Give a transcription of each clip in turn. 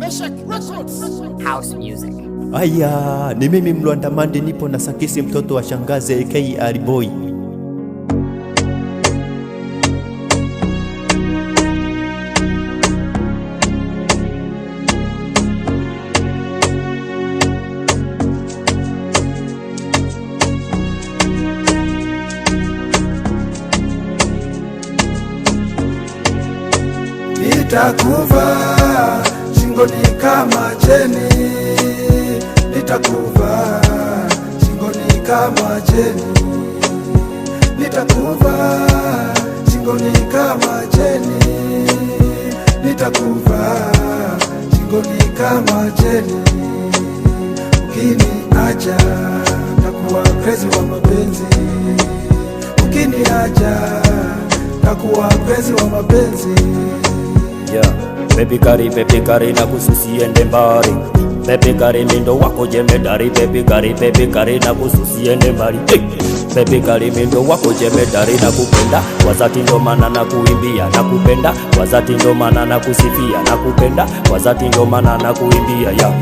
House music. Aya, ni mimi Mlwandamande, nipo na Sakisi mtoto wa shangazi aka Ariboy. Nitakuvaa shingoni kama cheni, nitakuvaa shingoni kama cheni, nitakuvaa shingoni kama cheni, nitakuvaa shingoni kama cheni. Ukiniacha takuwa crazy wa mapenzi, ukiniacha takuwa crazy wa mapenzi. Yeah. Baby kari na kususiende mbali. Baby kari mindo wako jemedari. Baby kari na kususiende mbali. Hey. Baby kari mindo wako jemedari na kupenda. Wazati ndo maana na kuimbia na kupenda. Wazati ndo maana na kusifia na kupenda. Wazati ndo maana na kuimbia. Yeah.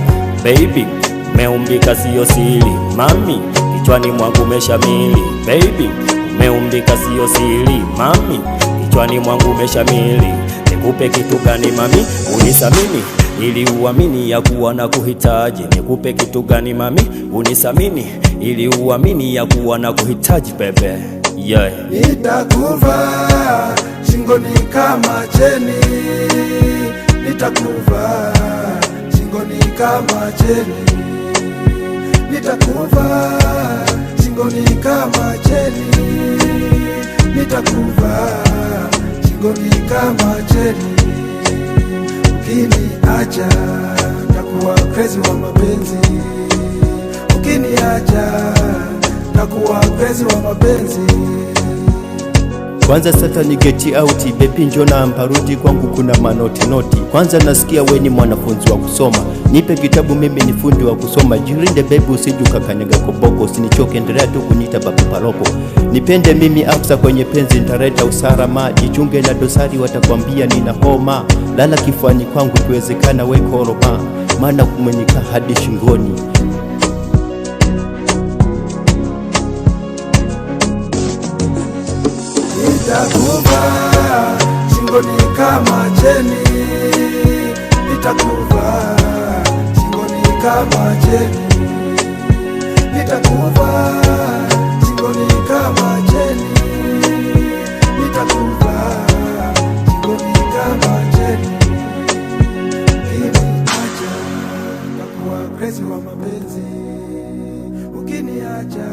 Baby umeumbika sio siri. Mami kichwani mwangu meshamili. Baby umeumbika sio siri. Mami kichwani mwangu meshamili. Nikupe kitu gani mami unisamini, ili uamini ya kuwa na kuhitaji? Nikupe kitu gani mami unisamini, ili uamini ya kuwa na kuhitaji bebe? Yeah. Nitakuvaa shingoni kama cheni, nitakuvaa shingoni kama cheni, nitakuvaa shingoni kama cheni, nitakuvaa shingoni kama cheni. Ukiniacha takuwa crazy wa mapenzi, ukiniacha takuwa crazy wa mapenzi. Kwanza sata ni get out, bepi njona mparudi kwangu kuna manoti. Kwanza nasikia we ni mwanafunzi wa kusoma, nipe kitabu mimi ni fundi wa kusoma. Jirinde baby usiju kakanyaga koboko, usinichoke endelea tu kunita baba paroko. Nipende mimi afsa kwenye penzi nitareta usarama, jichunge na dosari watakwambia nina homa. Lala kifuani kwangu tuwezekana we koroma, maana kumenika hadi shingoni. Nitakuvaa shingoni kama cheni, nitakuvaa shingoni kama cheni, nitakuvaa shingoni kama cheni, nitakuvaa shingoni kama cheni. Ukiniacha takuwa crazy wa mapenzi, ukiniacha